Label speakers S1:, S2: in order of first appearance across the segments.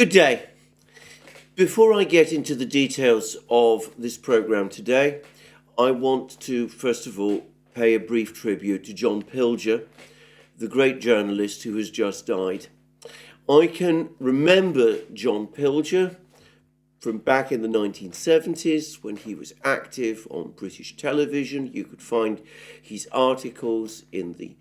S1: Good day. Before I get into the details of this programme today, I want to first of all pay a brief tribute to John Pilger, the great journalist who has just died. I can remember John Pilger from back in the 1970s when he was active on British television. You could find his articles in the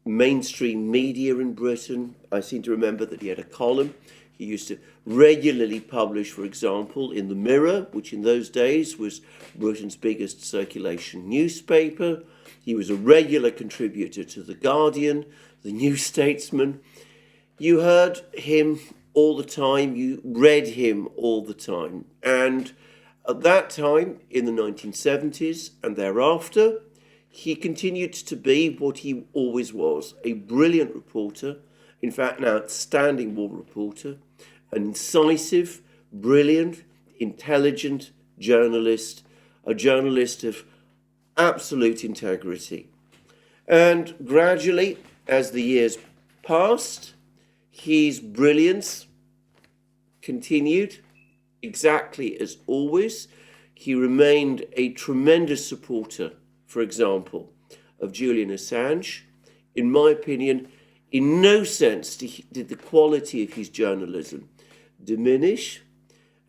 S1: mainstream media in Britain. I seem to remember that he had a column. He used to regularly publish, for example, in the Mirror, which in those days was Britain's biggest circulation newspaper. He was a regular contributor to The Guardian, The New Statesman. You heard him all the time, you read him all the time. And at that time, in the 1970s and thereafter, he continued to be what he always was, a brilliant reporter, in fact, an outstanding war reporter, an incisive, brilliant, intelligent journalist, a journalist of absolute integrity. And gradually, as the years passed, his brilliance continued exactly as always. He remained a tremendous supporter, for example, of Julian Assange. In my opinion, in no sense did the quality of his journalism diminish,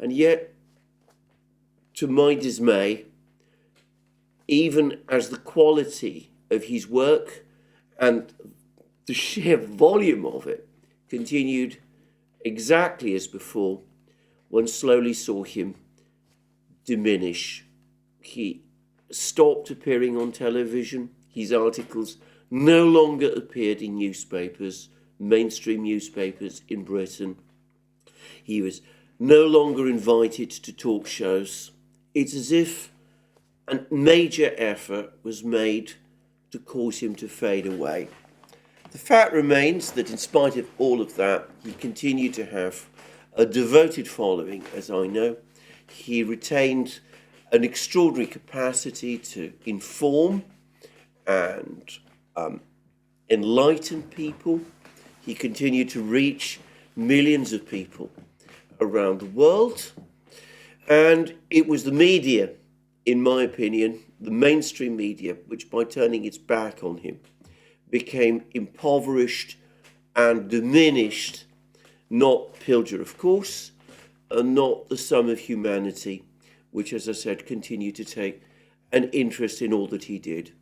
S1: and yet, to my dismay, even as the quality of his work and the sheer volume of it continued exactly as before, one slowly saw him diminish. He stopped appearing on television. His articles no longer appeared in newspapers, mainstream newspapers in Britain. He was no longer invited to talk shows. It's as if a major effort was made to cause him to fade away. The fact remains that in spite of all of that, he continued to have a devoted following, as I know. He retained an extraordinary capacity to inform and enlighten people. He continued to reach millions of people around the world. And it was the media, in my opinion, the mainstream media, which by turning its back on him, became impoverished and diminished, not Pilger, of course, and not the sum of humanity, which, as I said, continued to take an interest in all that he did.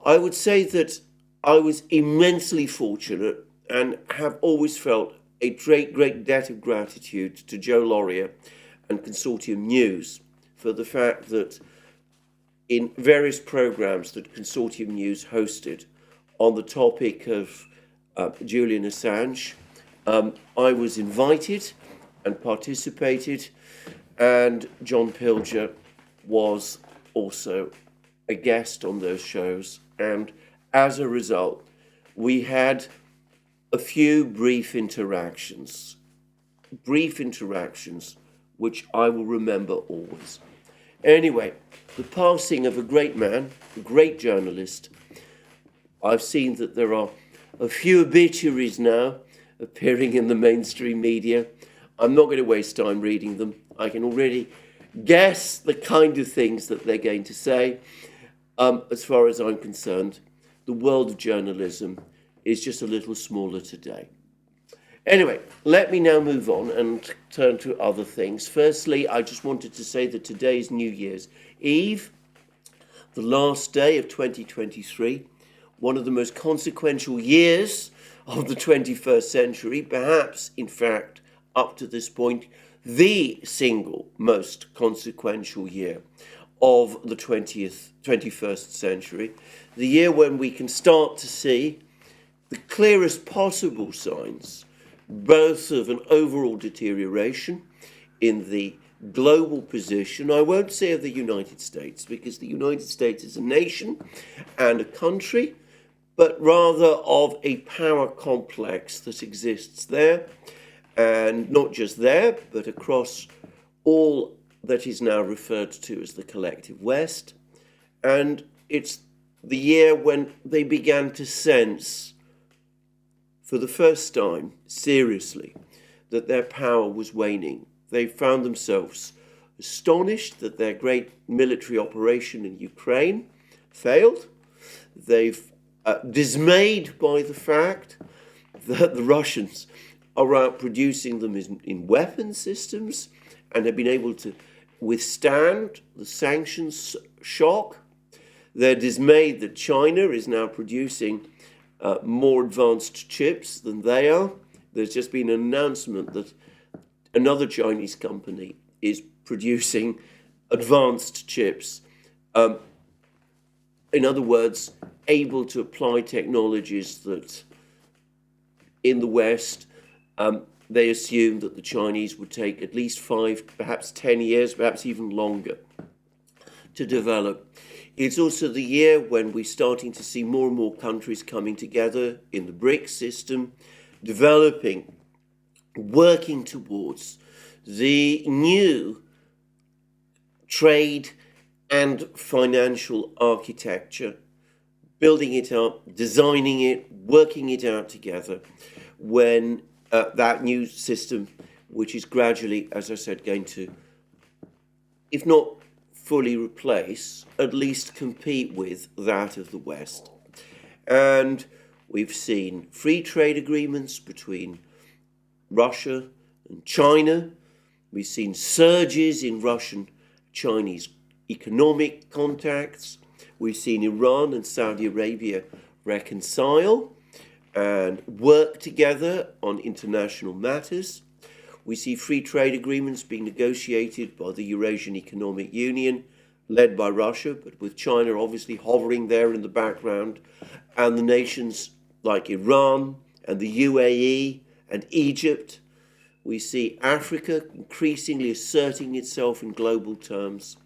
S1: I would say that I was immensely fortunate and have always felt a great debt of gratitude to Joe Laurier and Consortium News for the fact that in various programs that Consortium News hosted on the topic of Julian Assange, I was invited and participated, and John Pilger was also a guest on those shows. And as a result, we had a few brief interactions which I will remember always. Anyway, the passing of a great man, a great journalist. I've seen that there are a few obituaries now appearing in the mainstream media. I'm not going to waste time reading them. I can already guess the kind of things that they're going to say. As far as I'm concerned, the world of journalism is just a little smaller today. Anyway, let me now move on and turn to other things. Firstly, I just wanted to say that today is New Year's Eve, the last day of 2023, one of the most consequential years of the 21st century, perhaps, in fact, up to this point, the single most consequential year of the 21st century, the year when we can start to see the clearest possible signs, both of an overall deterioration in the global position. I won't say of the United States, because the United States is a nation and a country, but rather of a power complex that exists there, and not just there, but across all that is now referred to as the collective West. And it's the year when they began to sense, for the first time, seriously, that their power was waning. They found themselves astonished that their great military operation in Ukraine failed. They've dismayed by the fact that the Russians are outproducing them in weapon systems and have been able to withstand the sanctions shock. They're dismayed that China is now producing more advanced chips than they are. There's just been an announcement that another Chinese company is producing advanced chips. In other words, able to apply technologies that in the West, they assumed that the Chinese would take at least 5, perhaps 10 years, perhaps even longer to develop. It's also the year when we're starting to see more and more countries coming together in the BRICS system, developing, working towards the new trade and financial architecture, building it up, designing it, working it out together, when that new system, which is gradually, as I said, going to, if not fully replace, at least compete with that of the West. And we've seen free trade agreements between Russia and China. We've seen surges in Russian-Chinese economic contacts. We've seen Iran and Saudi Arabia reconcile and work together on international matters. We see free trade agreements being negotiated by the Eurasian Economic Union, led by Russia, but with China obviously hovering there in the background, and the nations like Iran and the UAE and Egypt. We see Africa increasingly asserting itself in global terms.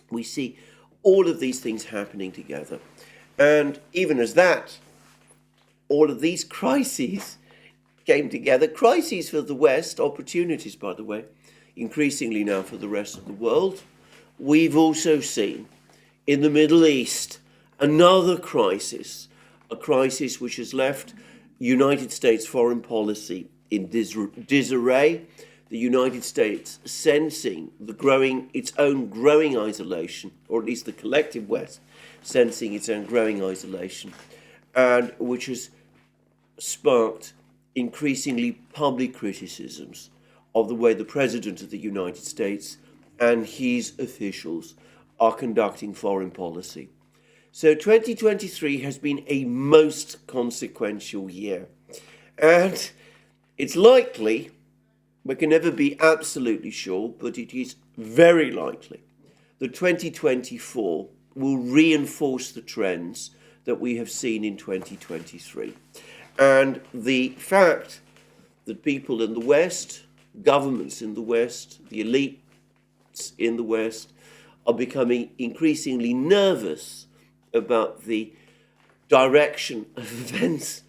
S1: We see all of these things happening together. And even as that, all of these crises came together, crises for the West, opportunities, by the way, increasingly now for the rest of the world. We've also seen in the Middle East another crisis, a crisis which has left United States foreign policy in disarray, the United States sensing its own growing isolation, or at least the collective West sensing its own growing isolation, and which has sparked increasingly public criticisms of the way the President of the United States and his officials are conducting foreign policy. So 2023 has been a most consequential year. And it's likely, we can never be absolutely sure, but it is very likely that 2024 will reinforce the trends that we have seen in 2023. And the fact that people in the West, governments in the West, the elites in the West are becoming increasingly nervous about the direction of events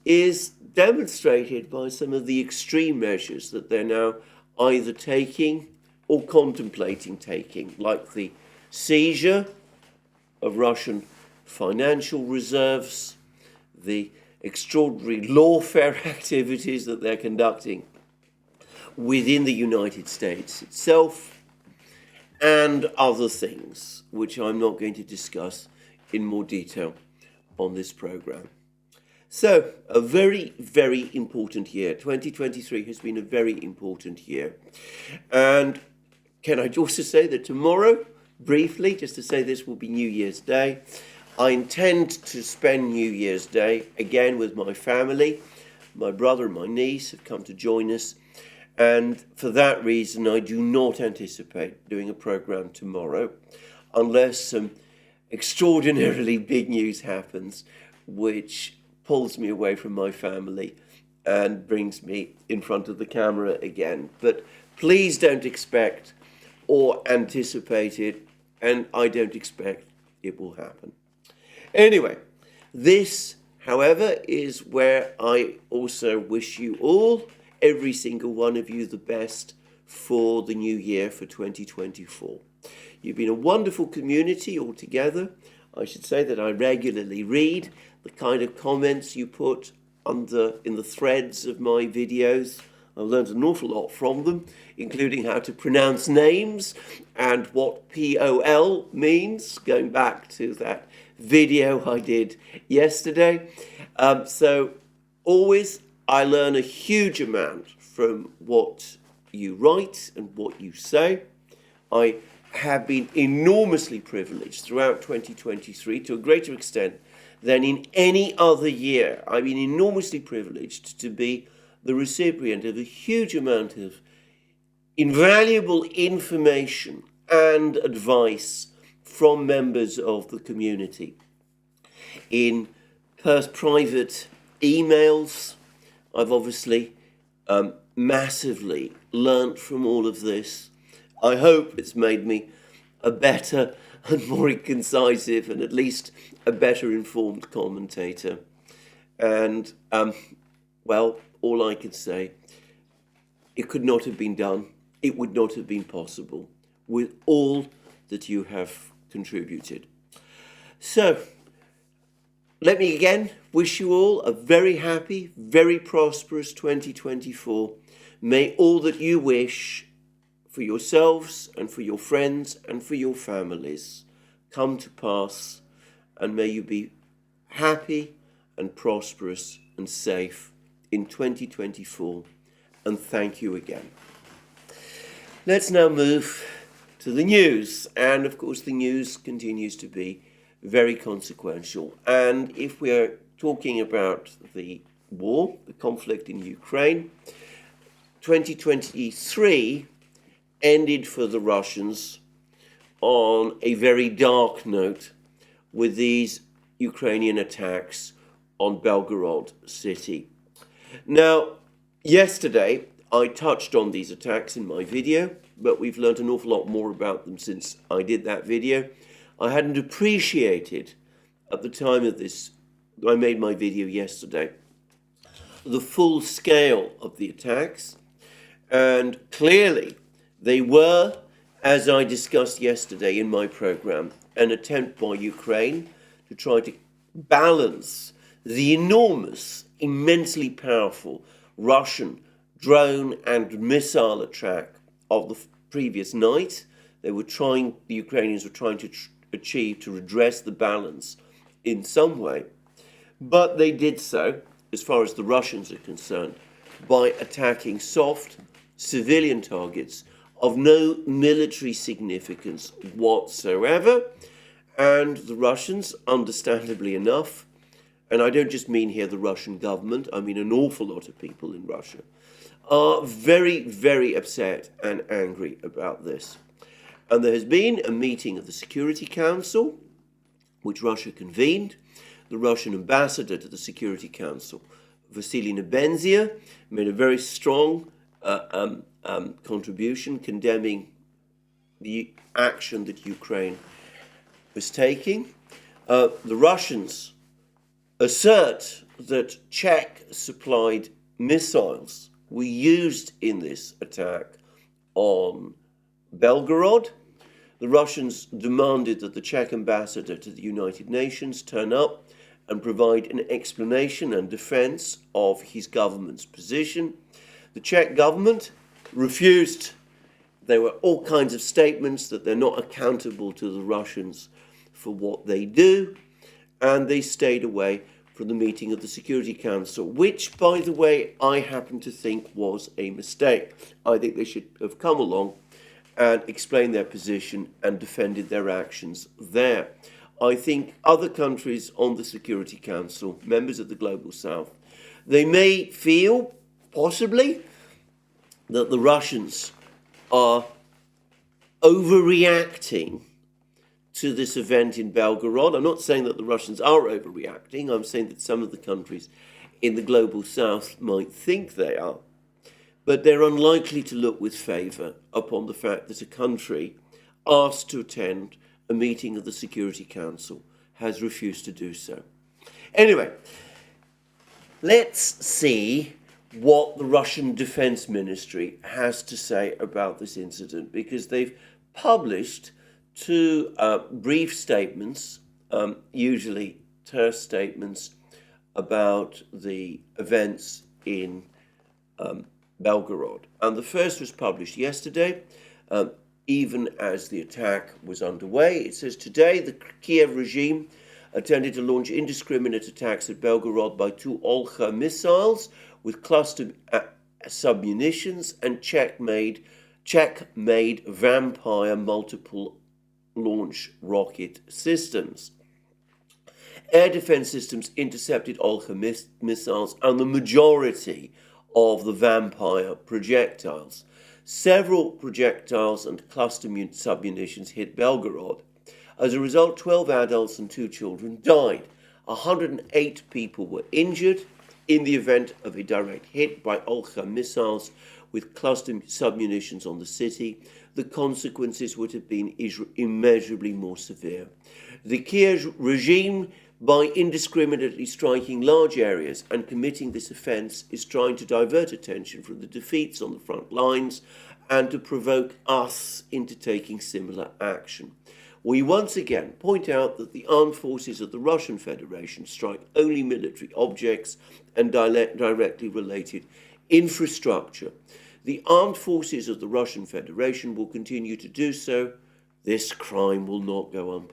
S1: is demonstrated by some of the extreme measures that they're now either taking or contemplating taking, like the seizure of Russian financial reserves, the extraordinary lawfare activities that they're conducting within the United States itself, and other things, which I'm not going to discuss in more detail on this program. So, a very, very important year. 2023 has been a very important year. And can I also say that tomorrow, briefly, just to say this will be New Year's Day, I intend to spend New Year's Day again with my family. My brother and my niece have come to join us. And for that reason, I do not anticipate doing a program tomorrow, unless some extraordinarily big news happens, which pulls me away from my family and brings me in front of the camera again. But please don't expect or anticipate it, and I don't expect it will happen. Anyway, this, however, is where I also wish you all, every single one of you, the best for the new year, for 2024. You've been a wonderful community altogether. I should say that I regularly read the kind of comments you put in the threads of my videos. I learned an awful lot from them, including how to pronounce names and what POL means, going back to that video I did yesterday. So always I learn a huge amount from what you write and what you say. I have been enormously privileged throughout 2023 to a greater extent than in any other year. I've been enormously privileged to be the recipient of a huge amount of invaluable information and advice from members of the community in private emails. I've obviously massively learnt from all of this. I hope it's made me a better and more incisive and at least a better informed commentator. And, well, all I can say, it could not have been done. It would not have been possible with all that you have contributed. So, let me again wish you all a very happy, very prosperous 2024. May all that you wish for yourselves and for your friends and for your families come to pass, and may you be happy and prosperous and safe in 2024, and thank you again. Let's now move to the news, and of course the news continues to be very consequential. And if we're talking about the war, the conflict in Ukraine, 2023 ended for the Russians on a very dark note with these Ukrainian attacks on Belgorod city. Now, yesterday I touched on these attacks in my video, but we've learned an awful lot more about them since I did that video. I hadn't appreciated at the time of this, I made my video yesterday, the full scale of the attacks, and clearly they were, as I discussed yesterday in my program, an attempt by Ukraine to try to balance the enormous, immensely powerful Russian drone and missile attack of the previous night. The Ukrainians were trying to achieve to redress the balance in some way, but they did so, as far as the Russians are concerned, by attacking soft civilian targets of no military significance whatsoever. And the Russians, understandably enough, and I don't just mean here the Russian government, I mean an awful lot of people in Russia, are very, very upset and angry about this. And there has been a meeting of the Security Council, which Russia convened. The Russian ambassador to the Security Council, Vasily Nebenzia, made a very strong contribution condemning the action that Ukraine was taking. The Russians assert that Czech-supplied missiles were used in this attack on Belgorod. The Russians demanded that the Czech ambassador to the United Nations turn up and provide an explanation and defense of his government's position. The Czech government refused. There were all kinds of statements that they're not accountable to the Russians for what they do, and they stayed away from the meeting of the Security Council, which, by the way, I happen to think was a mistake. I think they should have come along and explained their position and defended their actions there. I think other countries on the Security Council, members of the Global South, they may feel, possibly, that the Russians are overreacting to this event in Belgorod. I'm not saying that the Russians are overreacting. I'm saying that some of the countries in the Global South might think they are. But they're unlikely to look with favour upon the fact that a country asked to attend a meeting of the Security Council has refused to do so. Anyway, let's see what the Russian Defense Ministry has to say about this incident, because they've published two brief statements, usually terse statements, about the events in Belgorod. And the first was published yesterday, even as the attack was underway. It says, today the Kiev regime attempted to launch indiscriminate attacks at Belgorod by 2 Olcha missiles with cluster submunitions and Czech-made Vampire multiple launch rocket systems. Air defense systems intercepted Olcha missiles and the majority of the Vampire projectiles. Several projectiles and cluster submunitions hit Belgorod. As a result, 12 adults and 2 children died. 108 people were injured in the event of a direct hit by Olcha missiles with cluster submunitions on the city. The consequences would have been immeasurably more severe. The Kiev regime, by indiscriminately striking large areas and committing this offence, is trying to divert attention from the defeats on the front lines and to provoke us into taking similar action. We once again point out that the armed forces of the Russian Federation strike only military objects and directly related infrastructure. The armed forces of the Russian Federation will continue to do so. This crime will not go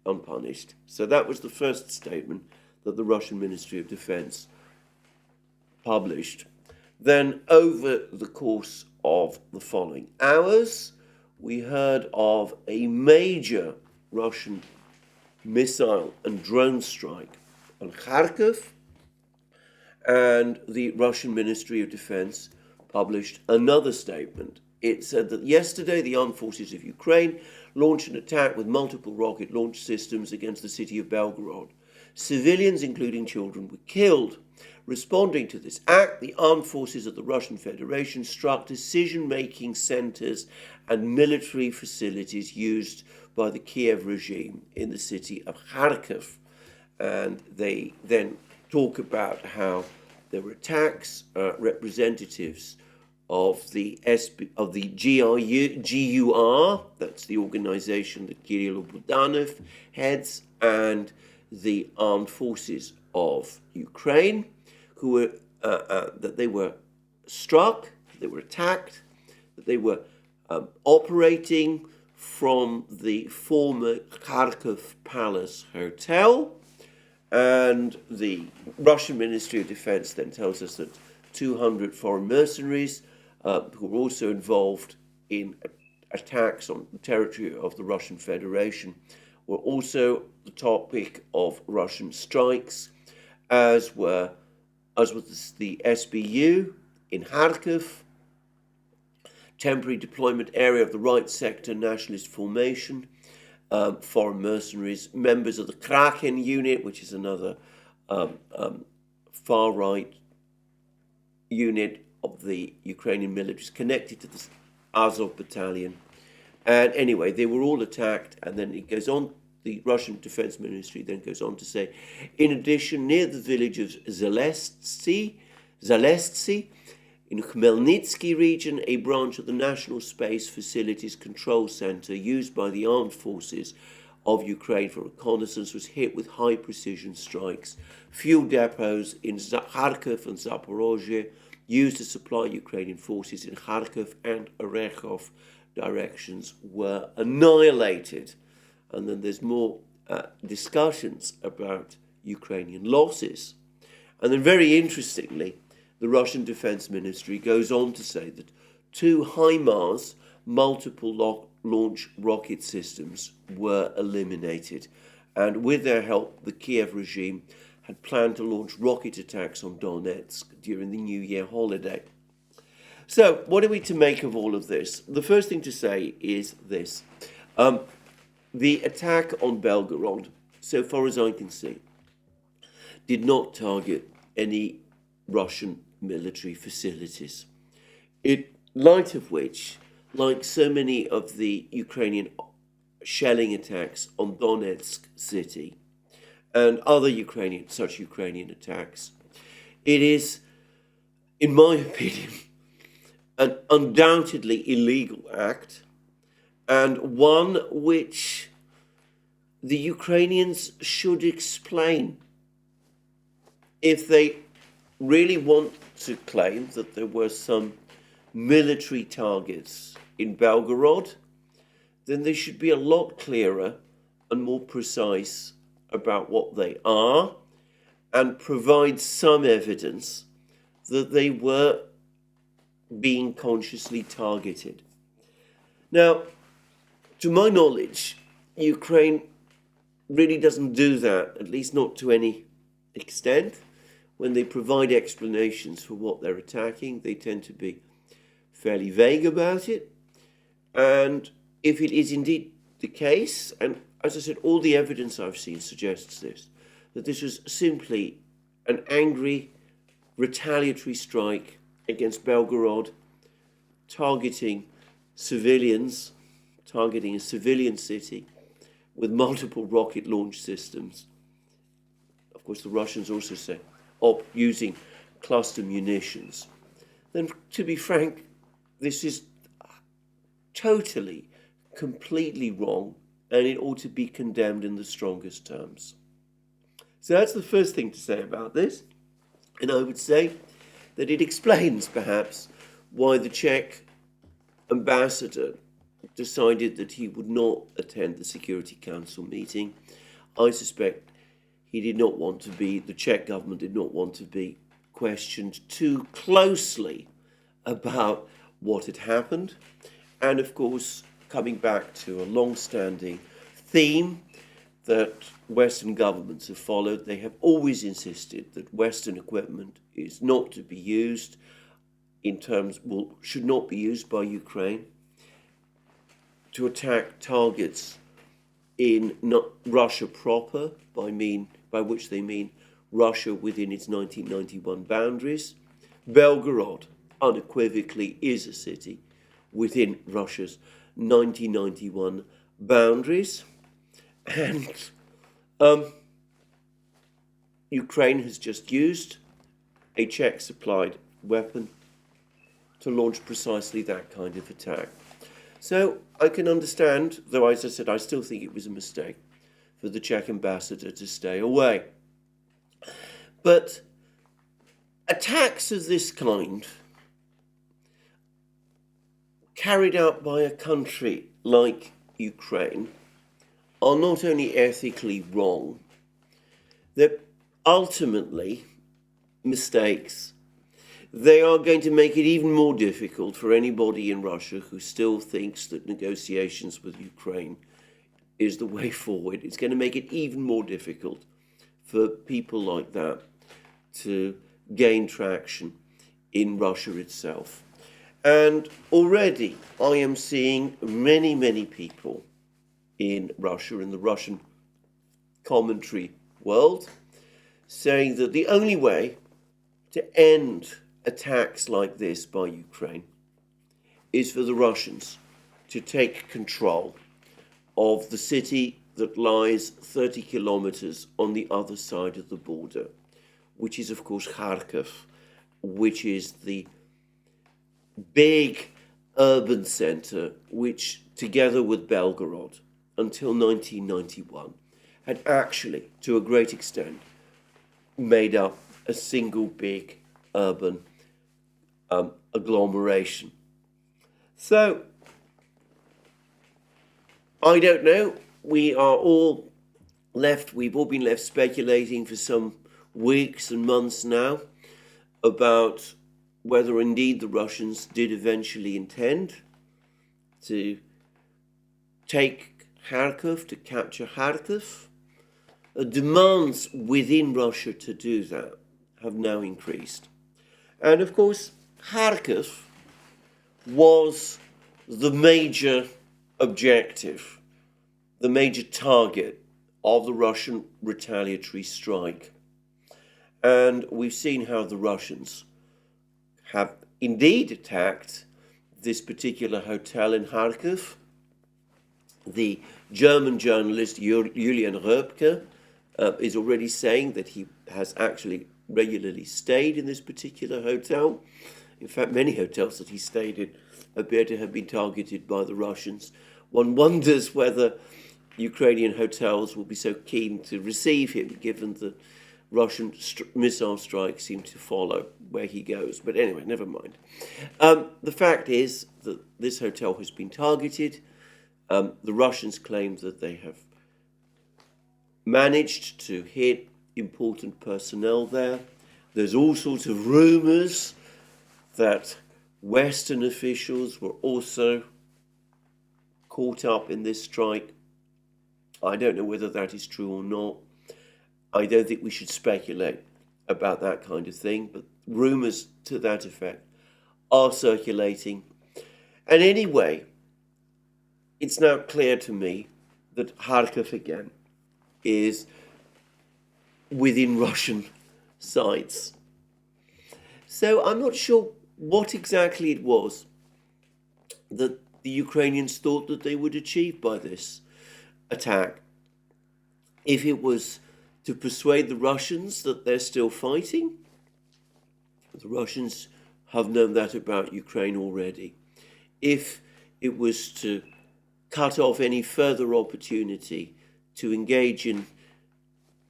S1: unpunished. So that was the first statement that the Russian Ministry of Defense published. Then, over the course of the following hours, we heard of a major Russian missile and drone strike on Kharkov, and the Russian Ministry of Defense published another statement. It said that yesterday the armed forces of Ukraine launched an attack with multiple rocket launch systems against the city of Belgorod. Civilians, including children, were killed. Responding to this act, the armed forces of the Russian Federation struck decision-making centers and military facilities used by the Kiev regime in the city of Kharkov. And they then talk about how there were attacks. Representatives of the GUR, that's the organization that Kirill Bogdanov heads, and the armed forces of Ukraine, who were that they were struck, they were attacked, that they were operating from the former Kharkov Palace Hotel. And the Russian Ministry of Defense then tells us that 200 foreign mercenaries who were also involved in attacks on the territory of the Russian Federation were also the topic of Russian strikes, as was the SBU in Kharkov, temporary deployment area of the right sector nationalist formation, foreign mercenaries, members of the Kraken unit, which is another far-right unit of the Ukrainian militaries connected to the Azov battalion. And anyway, they were all attacked, and then it goes on, the Russian Defense Ministry then goes on to say, in addition, near the village of Zalestsy, in Khmelnytsky region, a branch of the National Space Facilities Control Center used by the armed forces of Ukraine for reconnaissance was hit with high-precision strikes. Fuel depots in Kharkov and Zaporozhye used to supply Ukrainian forces in Kharkov and Orekhov directions were annihilated. And then there's more discussions about Ukrainian losses. And then very interestingly, the Russian Defense Ministry goes on to say that 2 HIMARS multiple launch rocket systems were eliminated. And with their help, the Kiev regime had planned to launch rocket attacks on Donetsk during the New Year holiday. So what are we to make of all of this? The first thing to say is this. The attack on Belgorod, so far as I can see, did not target any Russian military facilities, in light of which, like so many of the Ukrainian shelling attacks on Donetsk city and other such Ukrainian attacks, it is, in my opinion, an undoubtedly illegal act, and one which the Ukrainians should explain if they really want to claim that there were some military targets in Belgorod, then they should be a lot clearer and more precise about what they are and provide some evidence that they were being consciously targeted. Now, to my knowledge, Ukraine really doesn't do that, at least not to any extent. When they provide explanations for what they're attacking, they tend to be fairly vague about it. And if it is indeed the case, and as I said, all the evidence I've seen suggests this, that this was simply an angry, retaliatory strike against Belgorod, targeting civilians, targeting a civilian city with multiple rocket launch systems. Of course, the Russians also say, using cluster munitions. Then, to be frank, this is totally, completely wrong, and it ought to be condemned in the strongest terms. So that's the first thing to say about this. And I would say that it explains, perhaps, why the Czech ambassador decided that he would not attend the Security Council meeting. I suspect the Czech government did not want to be questioned too closely about what had happened. And of course, coming back to a long-standing theme that Western governments have followed, they have always insisted that Western equipment is not to be used should not be used by Ukraine to attack targets in not Russia proper, by which they mean Russia within its 1991 boundaries. Belgorod unequivocally is a city within Russia's 1991 boundaries. And Ukraine has just used a Czech-supplied weapon to launch precisely that kind of attack. So I can understand, though as I said, I still think it was a mistake for the Czech ambassador to stay away. But attacks of this kind, carried out by a country like Ukraine, are not only ethically wrong, they're ultimately mistakes. They are going to make it even more difficult for anybody in Russia who still thinks that negotiations with Ukraine is the way forward. It's going to make it even more difficult for people like that to gain traction in Russia itself. And already I am seeing many, many people in Russia, in the Russian commentary world, saying that the only way to end attacks like this by Ukraine is for the Russians to take control of the city that lies 30 kilometers on the other side of the border, which is, of course, Kharkov, which is the big urban center which, together with Belgorod, until 1991, had actually, to a great extent, made up a single big urban agglomeration. So, I don't know. We've all been left speculating for some weeks and months now about whether indeed the Russians did eventually intend to take Kharkov, to capture Kharkov. Demands within Russia to do that have now increased. And of course, Kharkov was the major objective, the major target of the Russian retaliatory strike. And we've seen how the Russians have indeed attacked this particular hotel in Kharkov. The German journalist Julian Röpke is already saying that he has actually regularly stayed in this particular hotel. In fact, many hotels that he stayed in appear to have been targeted by the Russians. One wonders whether Ukrainian hotels will be so keen to receive him, given that Russian missile strikes seem to follow where he goes. But anyway, never mind. The fact is that this hotel has been targeted. The Russians claim that they have managed to hit important personnel there. There's all sorts of rumors that Western officials were also caught up in this strike. I don't know whether that is true or not. I don't think we should speculate about that kind of thing, but rumors to that effect are circulating. And anyway, it's now clear to me that Kharkov again is within Russian sights. So I'm not sure what exactly it was that the Ukrainians thought that they would achieve by this attack. If it was to persuade the Russians that they're still fighting, the Russians have known that about Ukraine already. If it was to cut off any further opportunity to engage in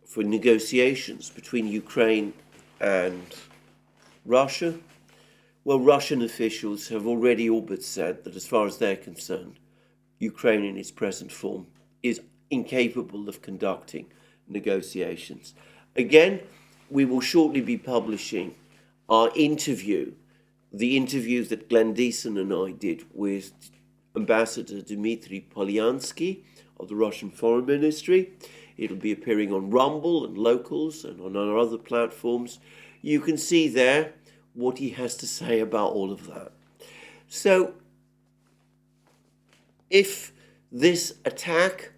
S1: for negotiations between Ukraine and Russia, well, Russian officials have already all but said that as far as they're concerned, Ukraine in its present form is incapable of conducting negotiations. Again, we will shortly be publishing our interview, the interview that Glenn Deason and I did with Ambassador Dmitry Polyansky of the Russian Foreign Ministry. It'll be appearing on Rumble and Locals and on our other platforms. You can see there what he has to say about all of that. So, if this attack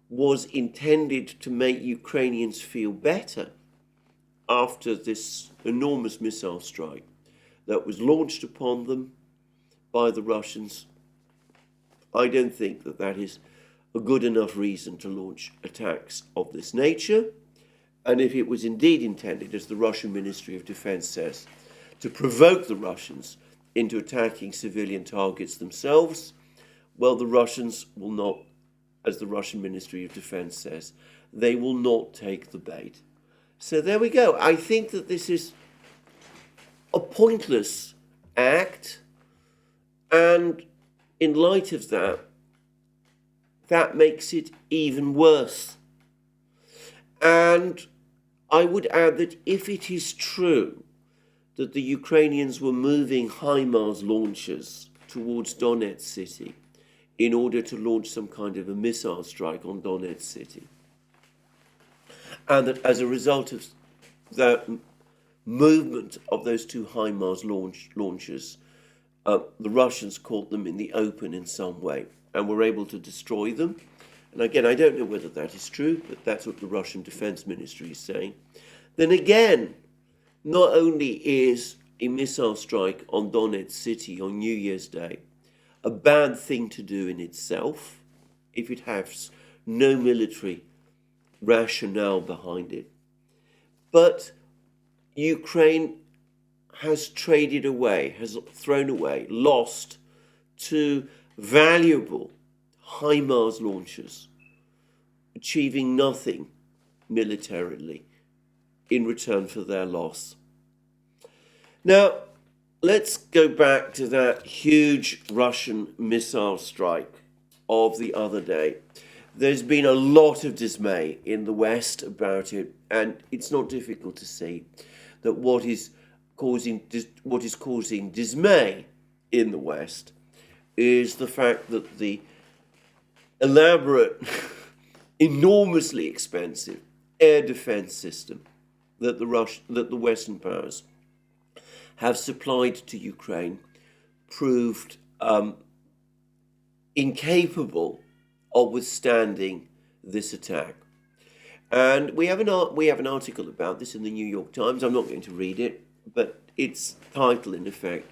S1: was intended to make Ukrainians feel better after this enormous missile strike that was launched upon them by the Russians, I don't think that that is a good enough reason to launch attacks of this nature. And if it was indeed intended, as the Russian Ministry of Defense says, to provoke the Russians into attacking civilian targets themselves, well, the Russians will not, as the Russian Ministry of Defense says, they will not take the bait. So there we go. I think that this is a pointless act, and in light of that, that makes it even worse. And I would add that if it is true that the Ukrainians were moving HIMARS launchers towards Donetsk city in order to launch some kind of a missile strike on Donetsk city, and that as a result of that movement of those two HIMARS launchers, the Russians caught them in the open in some way and were able to destroy them. And again, I don't know whether that is true, but that's what the Russian Defense Ministry is saying. Then again, not only is a missile strike on Donetsk city on New Year's Day a bad thing to do in itself, if it has no military rationale behind it, but Ukraine has traded away, has thrown away, lost two valuable HIMARS launchers, achieving nothing militarily in return for their loss. Now, let's go back to that huge Russian missile strike of the other day. There's been a lot of dismay in the West about it, and it's not difficult to see that what is causing dismay in the West is the fact that the elaborate, enormously expensive air defense system that the Western powers have supplied to Ukraine proved incapable of withstanding this attack. And we have an article about this in the New York Times. I'm not going to read it, but its title, in effect,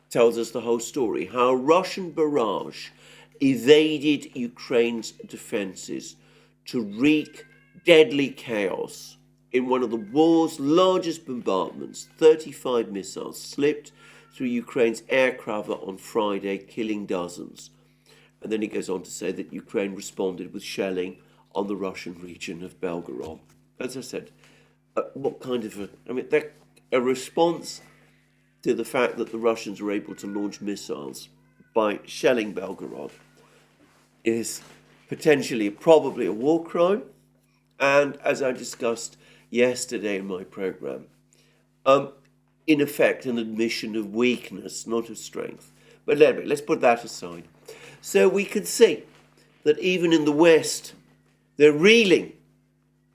S1: tells us the whole story. How a Russian barrage evaded Ukraine's defenses to wreak deadly chaos in one of the war's largest bombardments. 35 missiles slipped through Ukraine's air cover on Friday, killing dozens. And then he goes on to say that Ukraine responded with shelling on the Russian region of Belgorod. as I said, what kind of a response to the fact that the Russians were able to launch missiles by shelling Belgorod is potentially, probably a war crime, and as I discussed yesterday in my program, in effect an admission of weakness, not of strength. But anyway, let's put that aside. So we can see that even in the West, they're reeling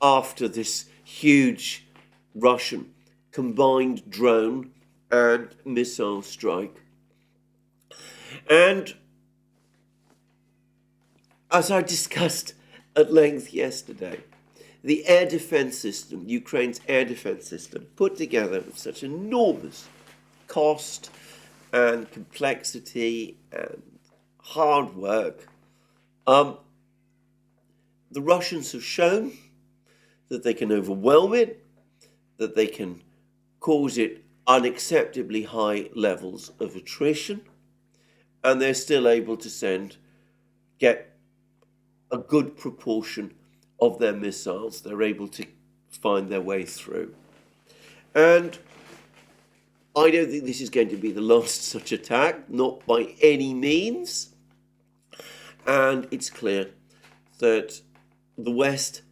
S1: after this huge Russian combined drone and missile strike. And as I discussed at length yesterday, the air defense system, Ukraine's air defense system, put together with such enormous cost and complexity and hard work, the Russians have shown that they can overwhelm it, that they can cause it unacceptably high levels of attrition, and they're still able to get a good proportion of their missiles. They're able to find their way through. And I don't think this is going to be the last such attack, not by any means. And it's clear that the West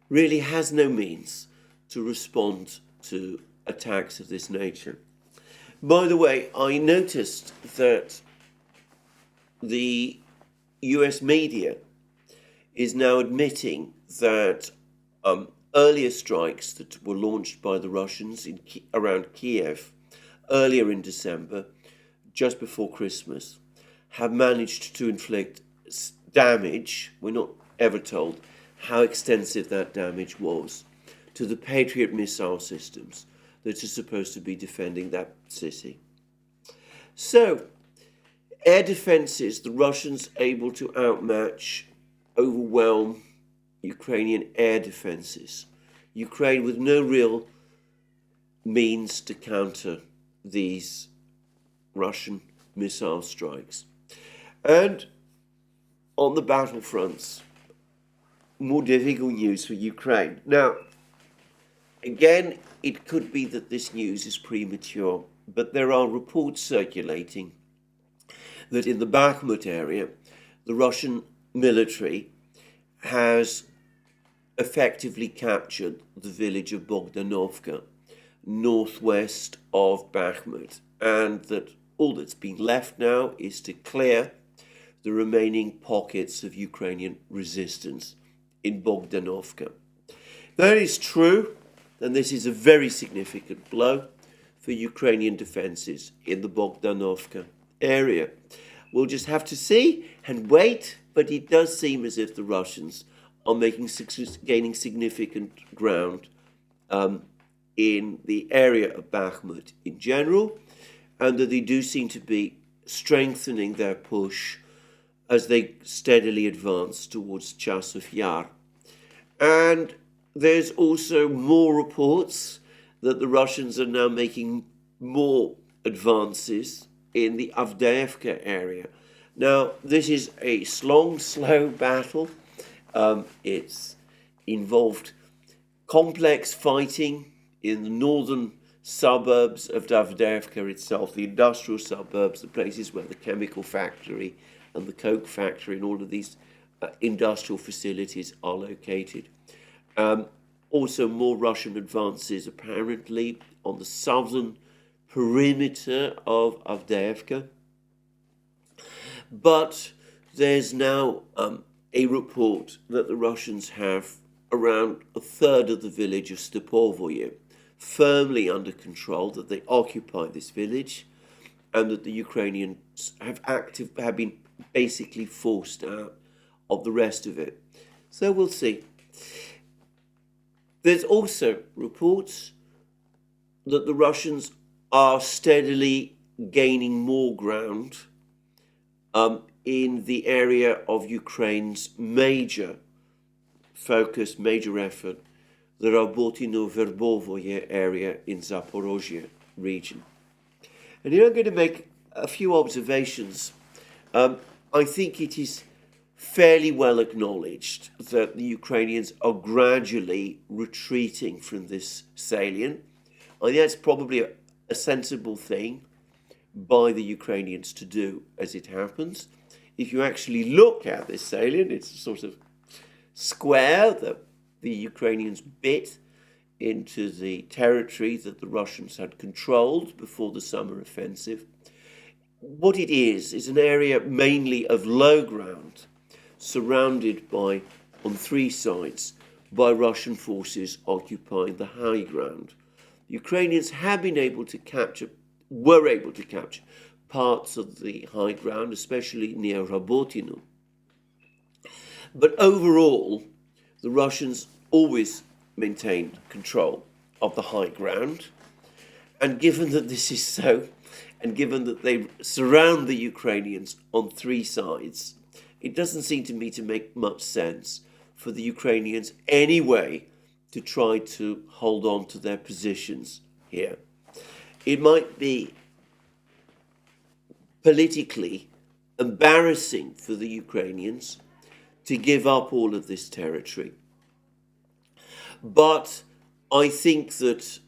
S1: really has no means to respond to attacks of this nature. By the way, I noticed that the US media is now admitting that earlier strikes that were launched by the Russians around Kiev earlier in December, just before Christmas, have managed to inflict damage. We're not ever told how extensive that damage was to the Patriot missile systems that are supposed to be defending that city. So, air defenses, the Russians able to outmatch, overwhelm Ukrainian air defenses. Ukraine with no real means to counter these Russian missile strikes. And on the battlefronts, more difficult news for Ukraine. Now, again, it could be that this news is premature, but there are reports circulating that in the Bakhmut area, the Russian military has effectively captured the village of Bogdanovka, northwest of Bakhmut, and that all that's been left now is to clear the remaining pockets of Ukrainian resistance in Bogdanovka. That is true, and this is a very significant blow for Ukrainian defenses in the Bogdanovka area. We'll just have to see and wait, but it does seem as if the Russians are gaining significant ground in the area of Bakhmut in general, and that they do seem to be strengthening their push as they steadily advance towards Chasov Yar. And there's also more reports that the Russians are now making more advances in the Avdiivka area. Now, this is a long, slow battle. It's involved complex fighting in the northern suburbs of Avdiivka itself, the industrial suburbs, the places where the chemical factory and the coke factory and all of these industrial facilities are located. Also, more Russian advances apparently on the southern perimeter of Avdiivka. But there's now a report that the Russians have around a third of the village of Stepovoye firmly under control, that they occupy this village, and that the Ukrainians have been basically forced out of the rest of it. So we'll see. There's also reports that the Russians are steadily gaining more ground in the area of Ukraine's major focus, major effort, the Rabotino-Verbovoye area in Zaporozhye region. And here I'm going to make a few observations. I think it is fairly well acknowledged that the Ukrainians are gradually retreating from this salient. I think that's probably a sensible thing by the Ukrainians to do as it happens. If you actually look at this salient, it's a sort of square that the Ukrainians bit into the territory that the Russians had controlled before the summer offensive. What it is an area mainly of low ground, surrounded by, on three sides, by Russian forces occupying the high ground. The Ukrainians have been able to capture, were able to capture parts of the high ground, especially near Rabotino. But overall, the Russians always maintained control of the high ground. And given that this is so, and given that they surround the Ukrainians on three sides, it doesn't seem to me to make much sense for the Ukrainians anyway to try to hold on to their positions here. It might be politically embarrassing for the Ukrainians to give up all of this territory. But I think that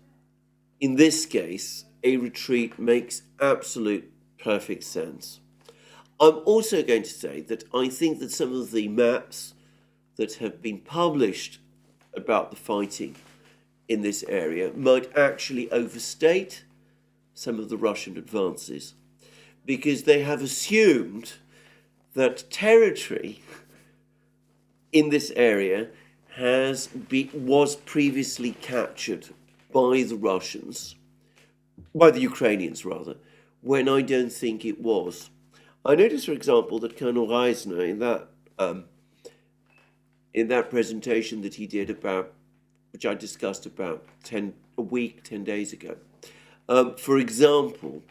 S1: in this case, a retreat makes absolute perfect sense. I'm also going to say that I think that some of the maps that have been published about the fighting in this area might actually overstate some of the Russian advances, because they have assumed that territory in this area was previously captured by the Russians, by the Ukrainians rather, when I don't think it was. I noticed, for example, that Colonel Reisner in that presentation that he did about, which I discussed about 10 days ago, for example,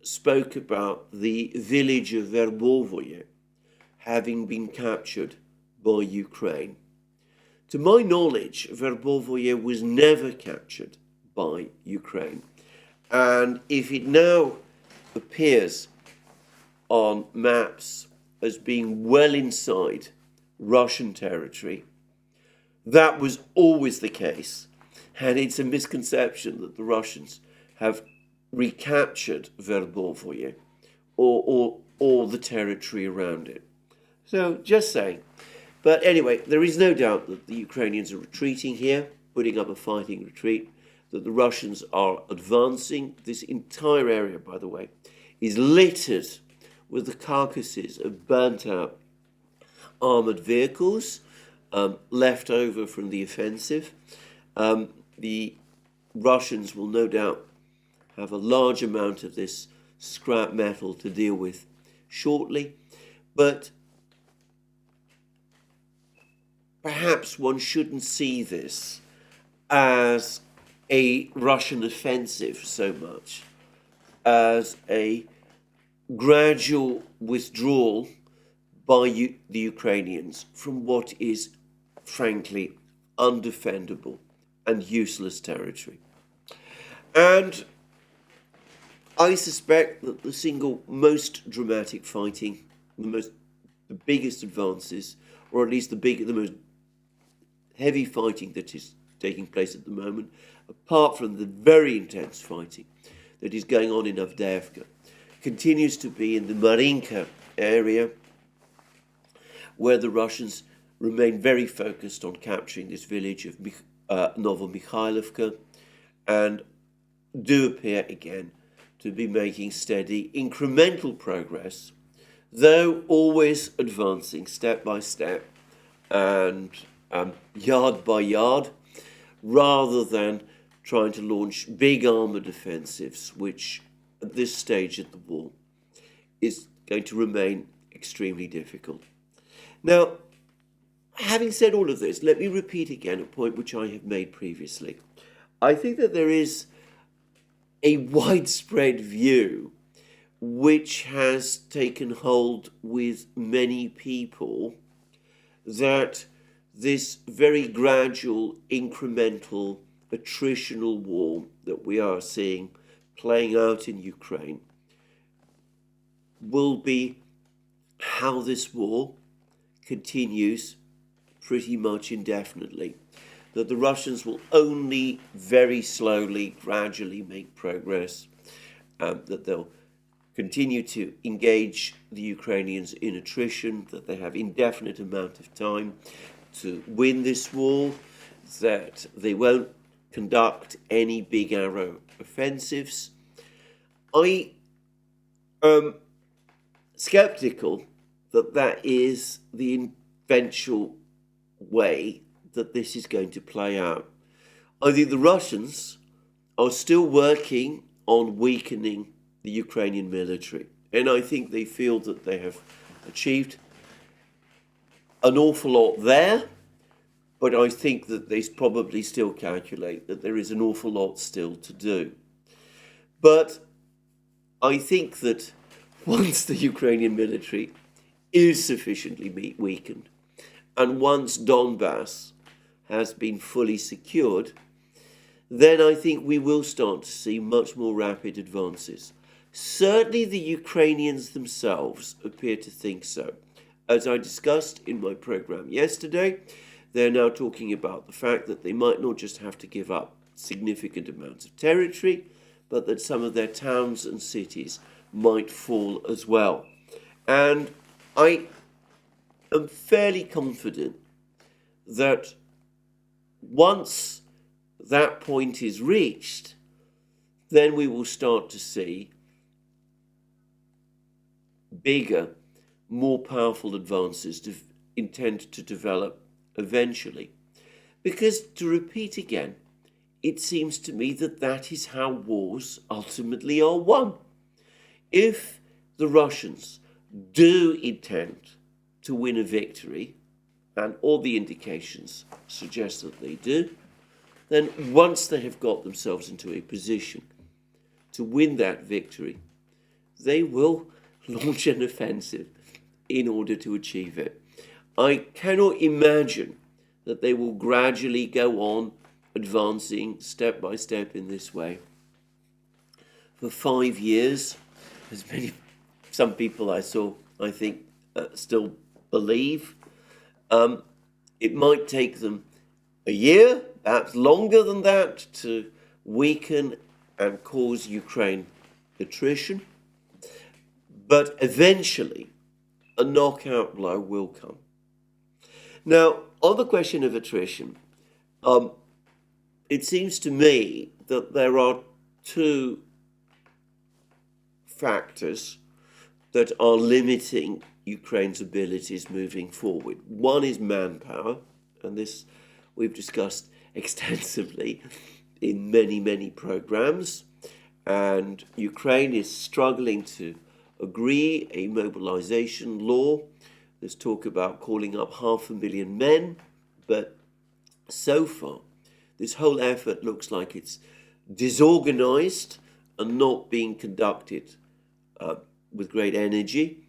S1: spoke about the village of Verbovoye having been captured by Ukraine. To my knowledge, Verbovoye was never captured by Ukraine. And if it now appears on maps as being well inside Russian territory, that was always the case. And it's a misconception that the Russians have recaptured Verbovoye or the territory around it. So just saying. But anyway, there is no doubt that the Ukrainians are retreating here, putting up a fighting retreat, that the Russians are advancing. This entire area, by the way, is littered with the carcasses of burnt-out armoured vehicles left over from the offensive. The Russians will no doubt have a large amount of this scrap metal to deal with shortly, but perhaps one shouldn't see this as a Russian offensive so much as a gradual withdrawal by the Ukrainians from what is, frankly, undefendable and useless territory. And I suspect that the single most dramatic fighting, the biggest advances, or at least the most heavy fighting that is taking place at the moment, apart from the very intense fighting that is going on in Avdiivka, continues to be in the Marinka area, where the Russians remain very focused on capturing this village of Novomikhailivka, and do appear again to be making steady incremental progress, though always advancing step by step and yard by yard, rather than trying to launch big armoured offensives, which at this stage of the war is going to remain extremely difficult. Now, having said all of this, let me repeat again a point which I have made previously. I think that there is a widespread view which has taken hold with many people that this very gradual, incremental, attritional war that we are seeing playing out in Ukraine will be how this war continues pretty much indefinitely, that the Russians will only very slowly, gradually make progress, that they'll continue to engage the Ukrainians in attrition, that they have indefinite amount of time to win this war, that they won't conduct any big arrow offensives. I am skeptical that that is the eventual way that this is going to play out. I think the Russians are still working on weakening the Ukrainian military, and I think they feel that they have achieved an awful lot there, but I think that they probably still calculate that there is an awful lot still to do. But I think that once the Ukrainian military is sufficiently weakened, and once Donbass has been fully secured, then I think we will start to see much more rapid advances. Certainly the Ukrainians themselves appear to think so. As I discussed in my program yesterday, they're now talking about the fact that they might not just have to give up significant amounts of territory, but that some of their towns and cities might fall as well. And I am fairly confident that once that point is reached, then we will start to see bigger, more powerful advances to intend to develop eventually. Because, to repeat again, it seems to me that that is how wars ultimately are won. If the Russians do intend to win a victory, and all the indications suggest that they do, then once they have got themselves into a position to win that victory, they will launch an offensive in order to achieve it. I cannot imagine that they will gradually go on advancing step by step in this way. For 5 years, as some people I saw, I think, still believe, it might take them a year, perhaps longer than that, to weaken and cause Ukraine attrition. But eventually, a knockout blow will come. Now, on the question of attrition, it seems to me that there are two factors that are limiting Ukraine's abilities moving forward. One is manpower, and this we've discussed extensively in many programs, and Ukraine is struggling to agree a mobilization law. There's talk about calling up 500,000 men, but so far this whole effort looks like it's disorganized and not being conducted with great energy,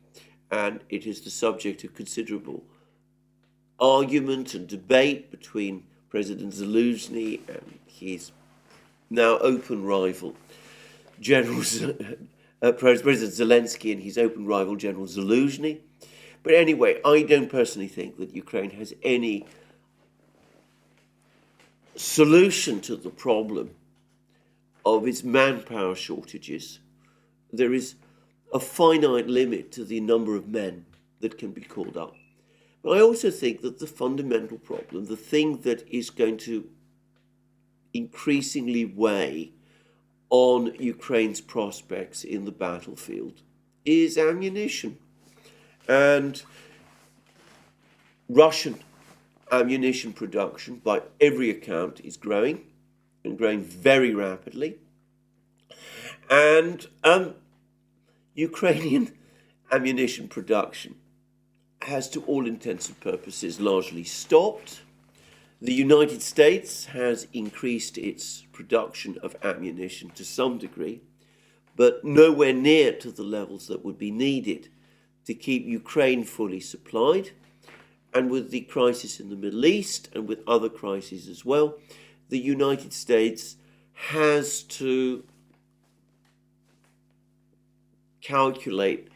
S1: and it is the subject of considerable argument and debate between President Zelensky and his now open rival, President Zelensky and his open rival, General Zelensky. But anyway, I don't personally think that Ukraine has any solution to the problem of its manpower shortages. There is a finite limit to the number of men that can be called up. But I also think that the fundamental problem, the thing that is going to increasingly weigh on Ukraine's prospects in the battlefield, is ammunition. And Russian ammunition production, by every account, is growing, and growing very rapidly. And Ukrainian ammunition production has, to all intents and purposes, largely stopped. The United States has increased its production of ammunition to some degree, but nowhere near to the levels that would be needed to keep Ukraine fully supplied. And with the crisis in the Middle East and with other crises as well, the United States has to calculate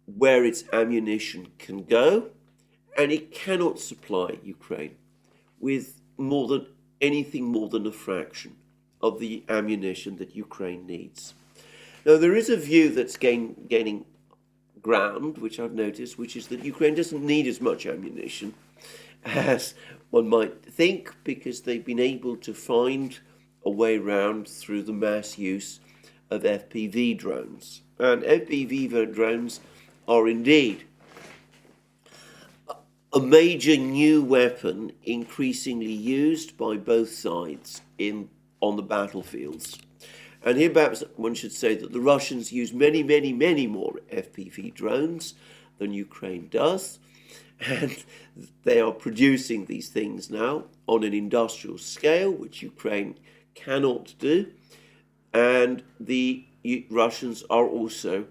S1: where its ammunition can go, and it cannot supply Ukraine with more than a fraction of the ammunition that Ukraine needs. Now, there is a view that's gaining ground, which I've noticed, which is that Ukraine doesn't need as much ammunition as one might think, because they've been able to find a way around through the mass use of FPV drones. And FPV drones are indeed a major new weapon increasingly used by both sides on the battlefields. And here perhaps one should say that the Russians use many, many, many more FPV drones than Ukraine does. And they are producing these things now on an industrial scale, which Ukraine cannot do. And the Russians are also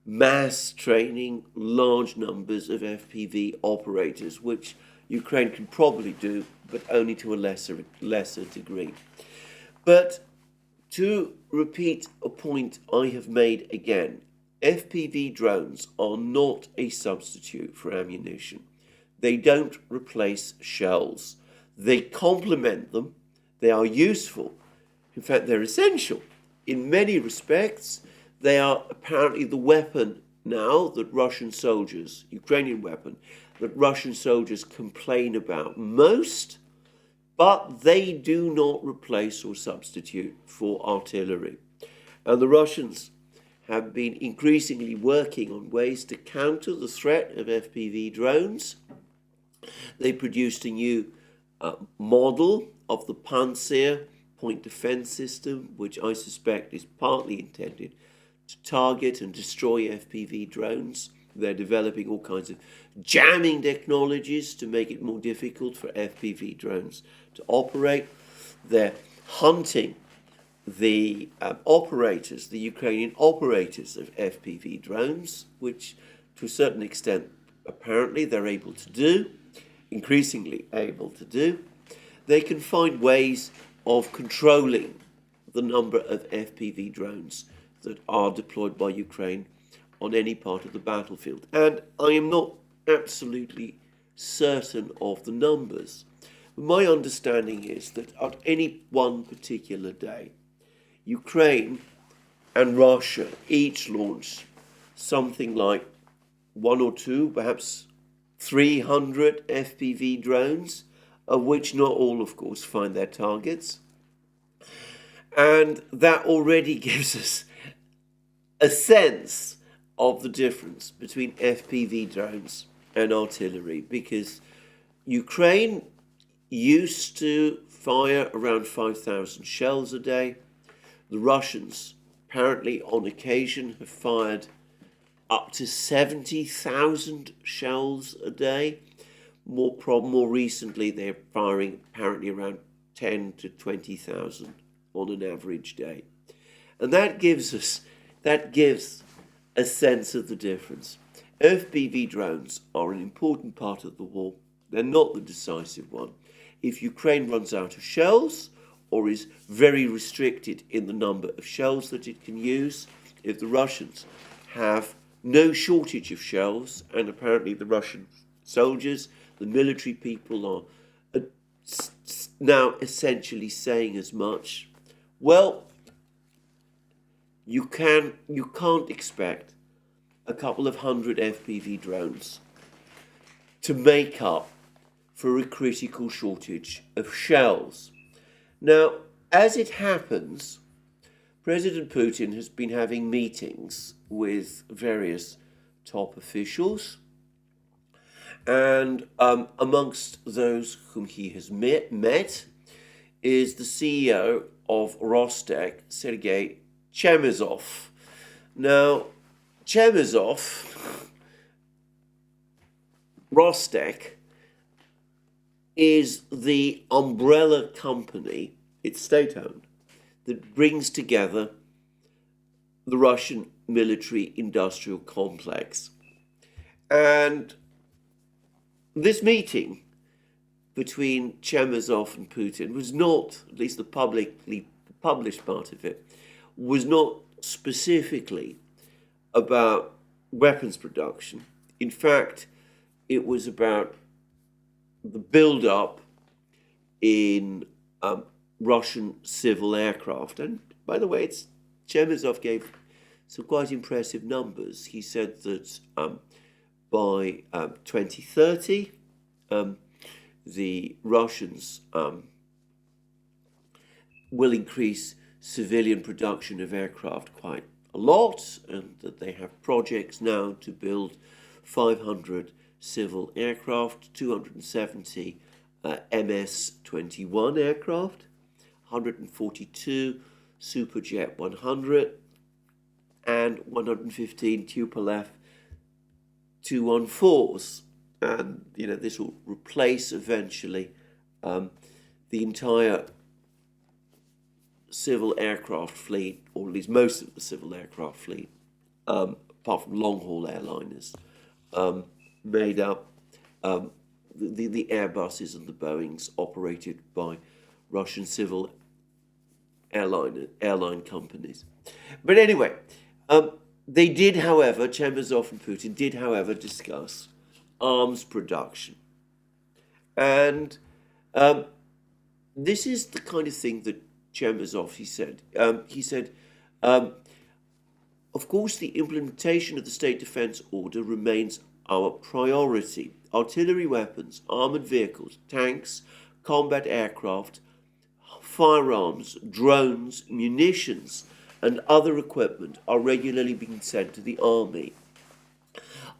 S1: mass training large numbers of FPV operators, which Ukraine can probably do, but only to a lesser degree. But to repeat a point I have made again, FPV drones are not a substitute for ammunition. They don't replace shells. They complement them. They are useful. In fact, they're essential. In many respects, they are apparently the weapon now that Russian soldiers, Ukrainian weapon, that Russian soldiers complain about most, but they do not replace or substitute for artillery. And the Russians have been increasingly working on ways to counter the threat of FPV drones. They produced a new model of the Pantsir point defense system, which I suspect is partly intended to target and destroy FPV drones. They're developing all kinds of jamming technologies to make it more difficult for FPV drones to operate. They're hunting the operators, the Ukrainian operators of FPV drones, which to a certain extent apparently they're able to do, increasingly able to do. They can find ways of controlling the number of FPV drones that are deployed by Ukraine on any part of the battlefield. And I am not absolutely certain of the numbers. My understanding is that at any one particular day, Ukraine and Russia each launch something like 1 or 2, perhaps 300 FPV drones, of which not all, of course, find their targets. And that already gives us a sense of the difference between FPV drones and artillery, because Ukraine used to fire around 5,000 shells a day. The Russians, apparently on occasion, have fired up to 70,000 shells a day. More recently, they're firing apparently around 10 to 20,000 on an average day. And that gives a sense of the difference. FPV drones are an important part of the war. They're not the decisive one. If Ukraine runs out of shells or is very restricted in the number of shells that it can use, if the Russians have no shortage of shells, and apparently the Russian soldiers, the military people are now essentially saying as much, well, you can't expect a couple of hundred FPV drones to make up for a critical shortage of shells. Now, as it happens, President Putin has been having meetings with various top officials, and amongst those whom he has met is the CEO of Rostec, Sergei Chemezov. Now, Chemezov, Rostec, is the umbrella company, it's state-owned, that brings together the Russian military-industrial complex. And this meeting between Chemezov and Putin was not, at least the publicly published part of it, was not specifically about weapons production. In fact, it was about the build-up in Russian civil aircraft. And by the way, Chemezov gave some quite impressive numbers. He said that by 2030, the Russians will increase civilian production of aircraft quite a lot, and that they have projects now to build 500 civil aircraft, 270 MS-21 aircraft, 142 Superjet 100, and 115 Tupolev 214s. And, this will replace eventually the entire civil aircraft fleet, or at least most of the civil aircraft fleet, apart from long-haul airliners, made up the Airbuses and the Boeings operated by Russian civil airline companies. But anyway, they did, however, Chemezov and Putin did, however, discuss arms production. And this is the kind of thing that Chemezov, he said, of course, the implementation of the State Defense Order remains our priority. Artillery weapons, armored vehicles, tanks, combat aircraft, firearms, drones, munitions, and other equipment are regularly being sent to the army.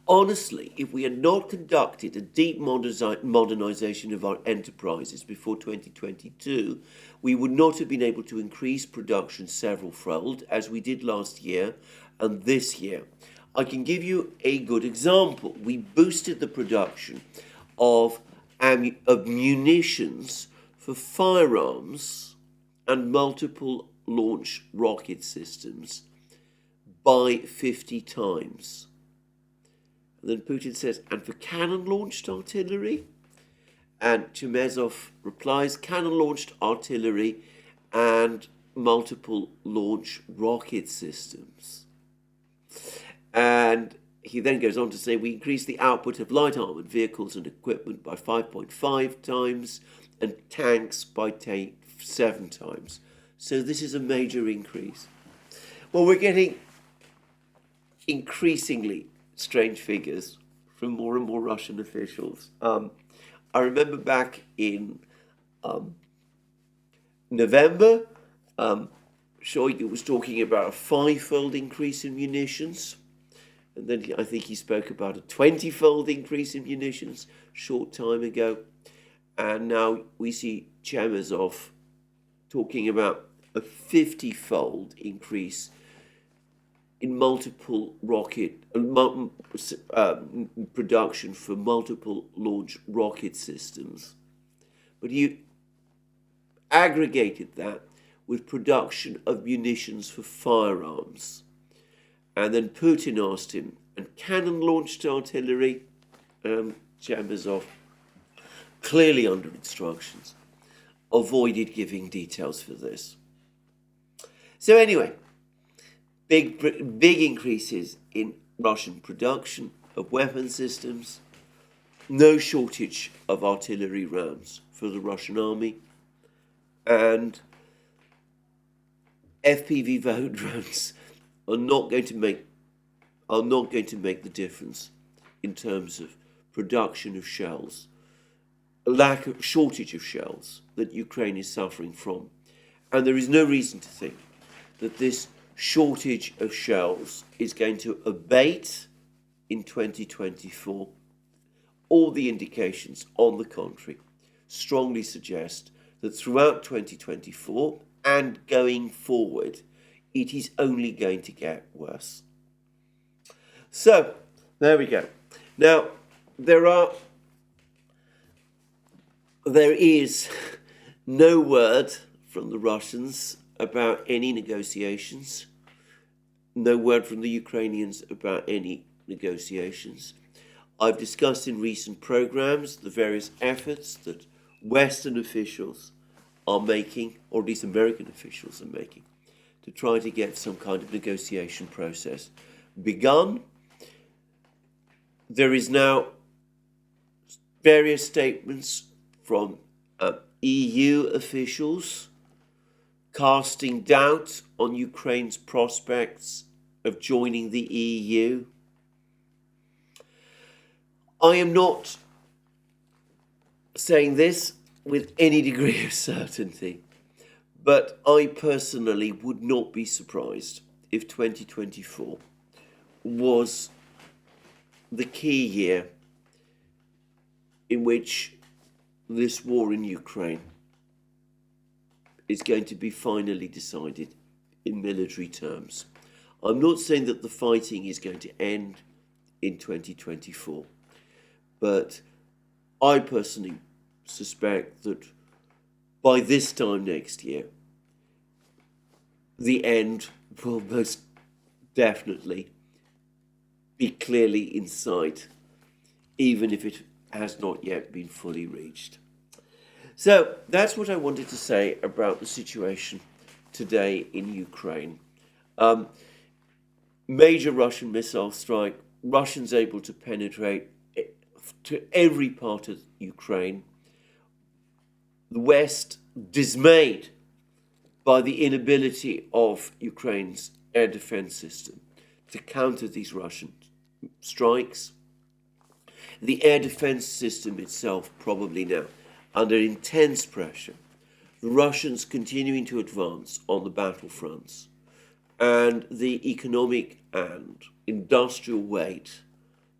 S1: Honestly, if we had not conducted a deep modernization of our enterprises before 2022, we would not have been able to increase production several-fold, as we did last year and this year. I can give you a good example. We boosted the production of munitions for firearms and multiple launch rocket systems by 50 times. And then Putin says, and for cannon-launched artillery? And Chemezov replies, cannon-launched artillery and multiple launch rocket systems. And he then goes on to say, we increased the output of light armored vehicles and equipment by 5.5 times and tanks by 7 times. So this is a major increase. Well, we're getting increasingly strange figures from more and more Russian officials. I remember back in November, Shoigu was talking about a 5-fold increase in munitions. And then I think he spoke about a 20-fold increase in munitions short time ago. And now we see Chemezov talking about a 50-fold increase in multiple rocket production for multiple launch rocket systems. But he aggregated that with production of munitions for firearms. And then Putin asked him, and cannon-launched artillery? Chemezov, clearly under instructions, avoided giving details for this. So anyway, big increases in Russian production of weapon systems, no shortage of artillery rounds for the Russian army, and FPV drones are not going to make the difference in terms of production of shells, a shortage of shells that Ukraine is suffering from. And there is no reason to think that this shortage of shells is going to abate in 2024. All the indications, on the contrary, strongly suggest that throughout 2024 and going forward, it is only going to get worse. So, there we go. Now, there is no word from the Russians about any negotiations, no word from the Ukrainians about any negotiations. I've discussed in recent programs the various efforts that Western officials are making, or at least American officials are making, to try to get some kind of negotiation process begun. there is now various statements from EU officials casting doubt on Ukraine's prospects of joining the EU. I am not saying this with any degree of certainty, but I personally would not be surprised if 2024 was the key year in which this war in Ukraine is going to be finally decided in military terms. I'm not saying that the fighting is going to end in 2024, but I personally suspect that by this time next year, the end will most definitely be clearly in sight, even if it has not yet been fully reached. So that's what I wanted to say about the situation today in Ukraine. Major Russian missile strike, Russians able to penetrate to every part of Ukraine. The West dismayed by the inability of Ukraine's air defense system to counter these Russian strikes. The air defense system itself probably now under intense pressure. The Russians continuing to advance on the battlefronts, and the economic and industrial weight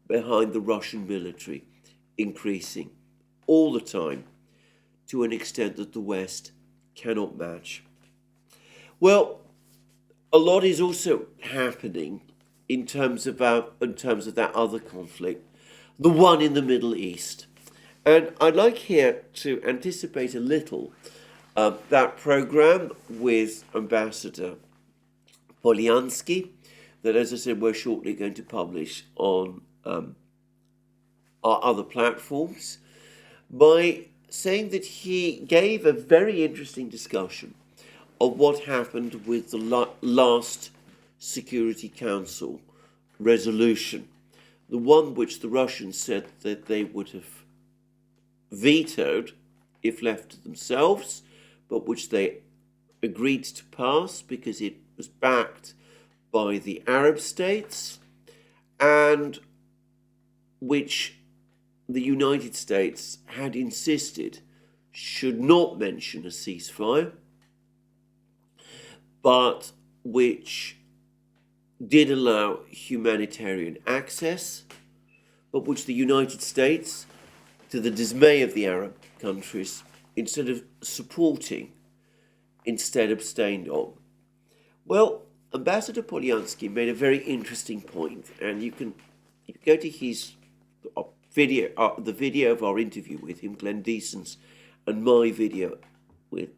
S1: behind the Russian military increasing all the time to an extent that the West cannot match. Well, a lot is also happening in terms of that other conflict, the one in the Middle East. And I'd like here to anticipate a little that program with Ambassador Polyansky that, as I said, we're shortly going to publish on our other platforms, by saying that he gave a very interesting discussion of what happened with the last Security Council resolution, the one which the Russians said that they would have vetoed if left to themselves, but which they agreed to pass because it was backed by the Arab states, and which the United States had insisted should not mention a ceasefire, but which did allow humanitarian access, but which the United States, to the dismay of the Arab countries, instead of supporting, instead abstained on. Well, Ambassador Polyansky made a very interesting point, and you can go to his video, the video of our interview with him, Glenn Deason's, and my video with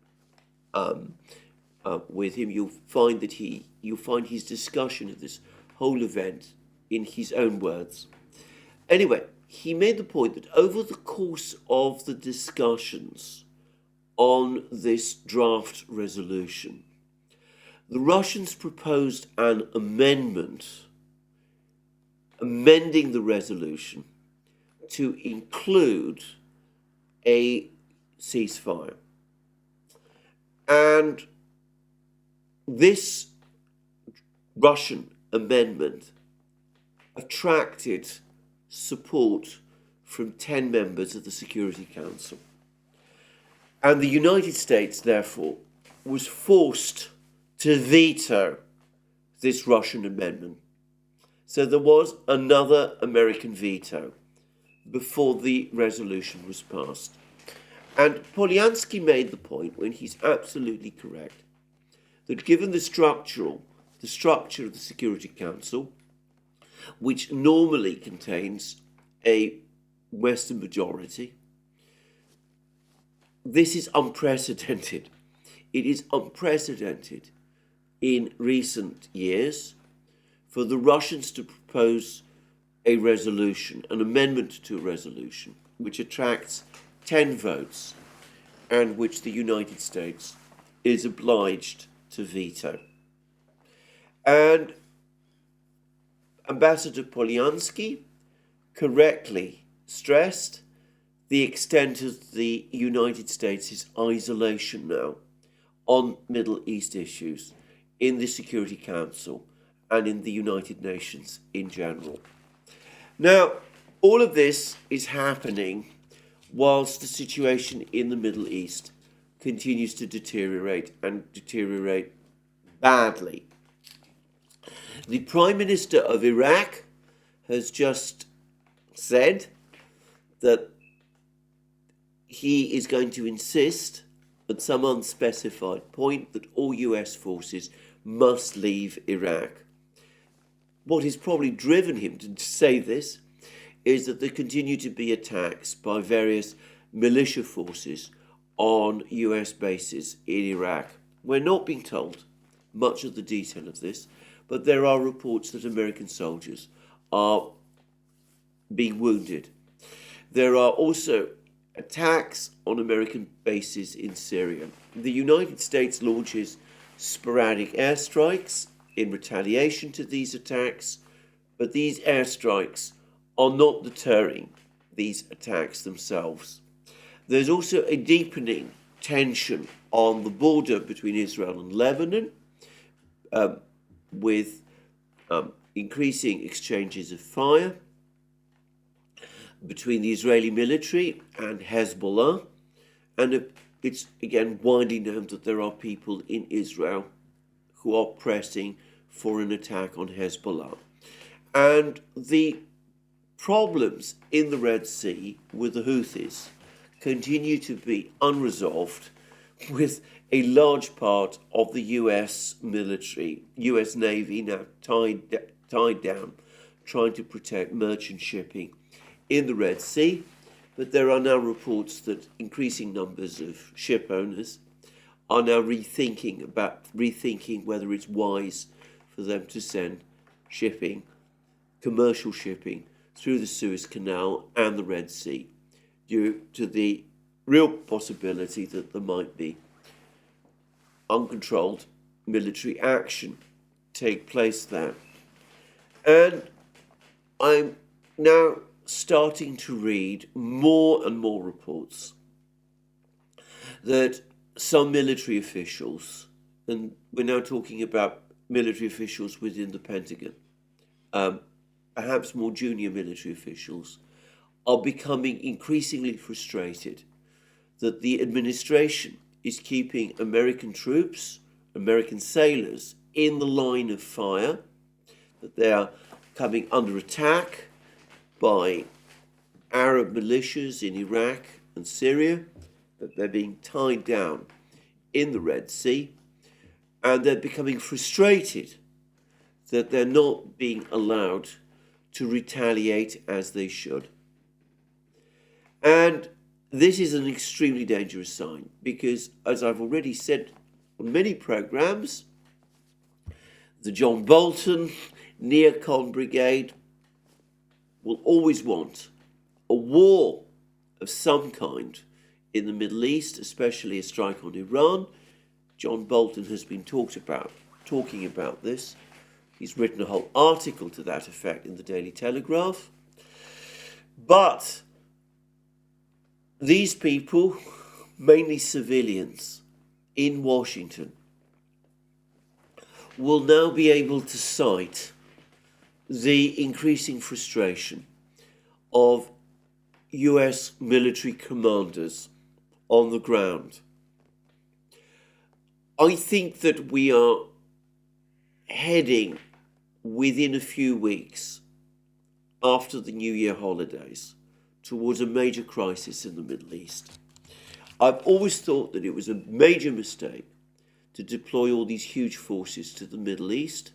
S1: him. You'll find his discussion of this whole event in his own words. Anyway, he made the point that over the course of the discussions on this draft resolution, the Russians proposed an amendment, amending the resolution to include a ceasefire. And this Russian amendment attracted support from 10 members of the Security Council. And the United States, therefore, was forced to veto this Russian amendment. So there was another American veto before the resolution was passed. And Polyansky made the point, when he's absolutely correct, that given the structure of the Security Council, which normally contains a Western majority, this is unprecedented. It is unprecedented in recent years for the Russians to propose a resolution, an amendment to a resolution, which attracts 10 votes and which the United States is obliged to veto. And Ambassador Polyansky correctly stressed the extent of the United States' isolation now on Middle East issues in the Security Council and in the United Nations in general. Now, all of this is happening whilst the situation in the Middle East continues to deteriorate and deteriorate badly. The Prime Minister of Iraq has just said that he is going to insist at some unspecified point that all US forces must leave Iraq. What has probably driven him to say this is that there continue to be attacks by various militia forces on US bases in Iraq. We're not being told much of the detail of this, but there are reports that American soldiers are being wounded. There are also attacks on American bases in Syria. The United States launches sporadic airstrikes in retaliation to these attacks, but these airstrikes are not deterring these attacks themselves. There's also a deepening tension on the border between Israel and Lebanon, with increasing exchanges of fire between the Israeli military and Hezbollah, and it's again winding down that there are people in Israel who are pressing for an attack on Hezbollah. And the problems in the Red Sea with the Houthis continue to be unresolved, with a large part of the US military, US Navy now tied down, trying to protect merchant shipping in the Red Sea. But there are now reports that increasing numbers of ship owners are now rethinking whether it's wise for them to send shipping, commercial shipping, through the Suez Canal and the Red Sea, due to the real possibility that there might be uncontrolled military action take place there. And I'm now starting to read more and more reports that some military officials, and we're now talking about military officials within the Pentagon, perhaps more junior military officials, are becoming increasingly frustrated that the administration is keeping American troops, American sailors, in the line of fire, that they are coming under attack by Arab militias in Iraq and Syria, that they're being tied down in the Red Sea, and they're becoming frustrated that they're not being allowed to retaliate as they should. And this is an extremely dangerous sign because, as I've already said on many programs, the John Bolton neocon brigade will always want a war of some kind in the Middle East, especially a strike on Iran. John Bolton has been talking about this. He's written a whole article to that effect in the Daily Telegraph. But these people, mainly civilians in Washington, will now be able to cite the increasing frustration of US military commanders on the ground. I think that we are heading within a few weeks after the New Year holidays towards a major crisis in the Middle East. I've always thought that it was a major mistake to deploy all these huge forces to the Middle East.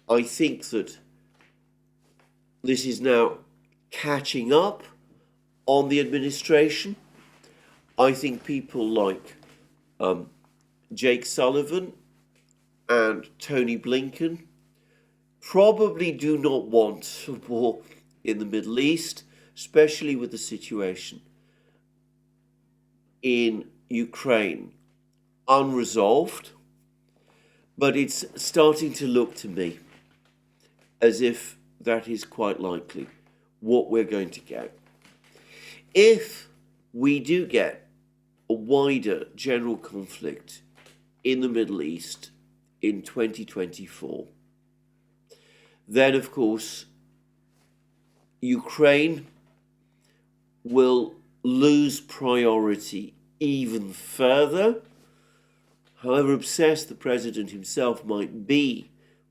S1: I think that this is now catching up on the administration. I think people like Jake Sullivan and Tony Blinken probably do not want a war in the Middle East, especially with the situation in Ukraine unresolved. But it's starting to look to me as if that is quite likely what we're going to get. If we do get a wider general conflict in the Middle East in 2024, then of course Ukraine will lose priority even further. However obsessed the president himself might be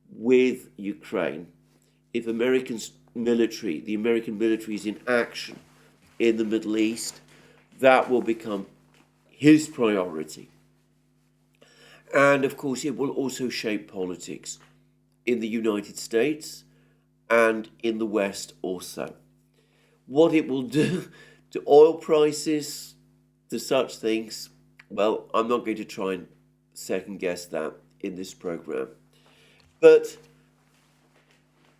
S1: with Ukraine, if the American military is in action in the Middle East, that will become his priority. And of course, it will also shape politics in the United States and in the West also. What it will do to oil prices, to such things, well, I'm not going to try and second guess that in this program. But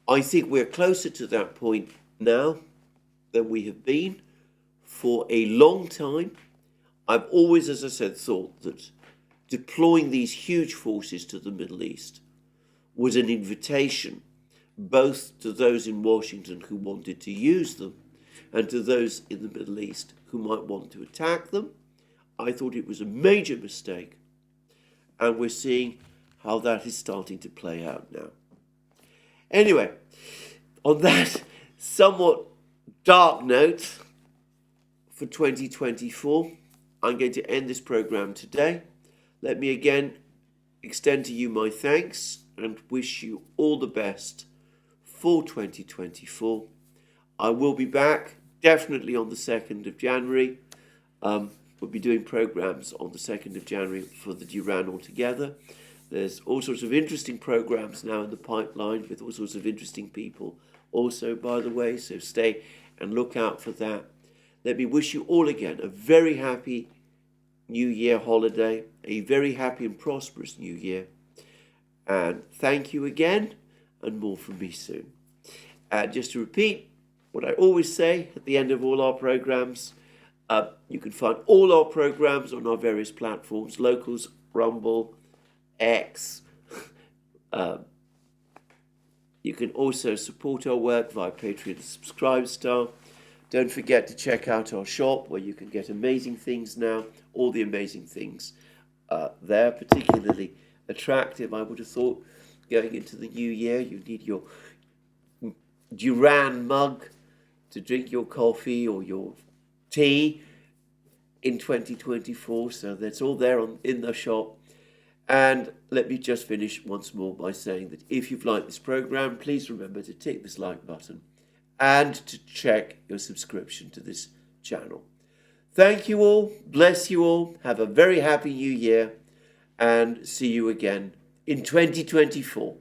S1: I think we're closer to that point now than we have been for a long time. I've always, as I said, thought that deploying these huge forces to the Middle East was an invitation both to those in Washington who wanted to use them and to those in the Middle East who might want to attack them. I thought it was a major mistake, and we're seeing how that is starting to play out now. Anyway, on that somewhat dark note for 2024, I'm going to end this program today. Let me again extend to you my thanks and wish you all the best for 2024. I will be back definitely on the 2nd of January. We'll be doing programs on the 2nd of January for the Duran altogether. There's all sorts of interesting programs now in the pipeline with all sorts of interesting people also, by the way, so stay and look out for that. Let me wish you all again a very happy New Year holiday, a very happy and prosperous New Year. And thank you again, and more from me soon. And just to repeat what I always say at the end of all our programs, you can find all our programs on our various platforms, Locals, Rumble, X. You can also support our work via Patreon and Subscribestar. Don't forget to check out our shop where you can get amazing things now, all the amazing things there, particularly attractive. I would have thought going into the new year, you need your Duran mug to drink your coffee or your tea in 2024. So that's all there in the shop. And let me just finish once more by saying that if you've liked this program, please remember to tick this like button and to check your subscription to this channel. Thank you all, bless you all, have a very happy new year, and see you again in 2024.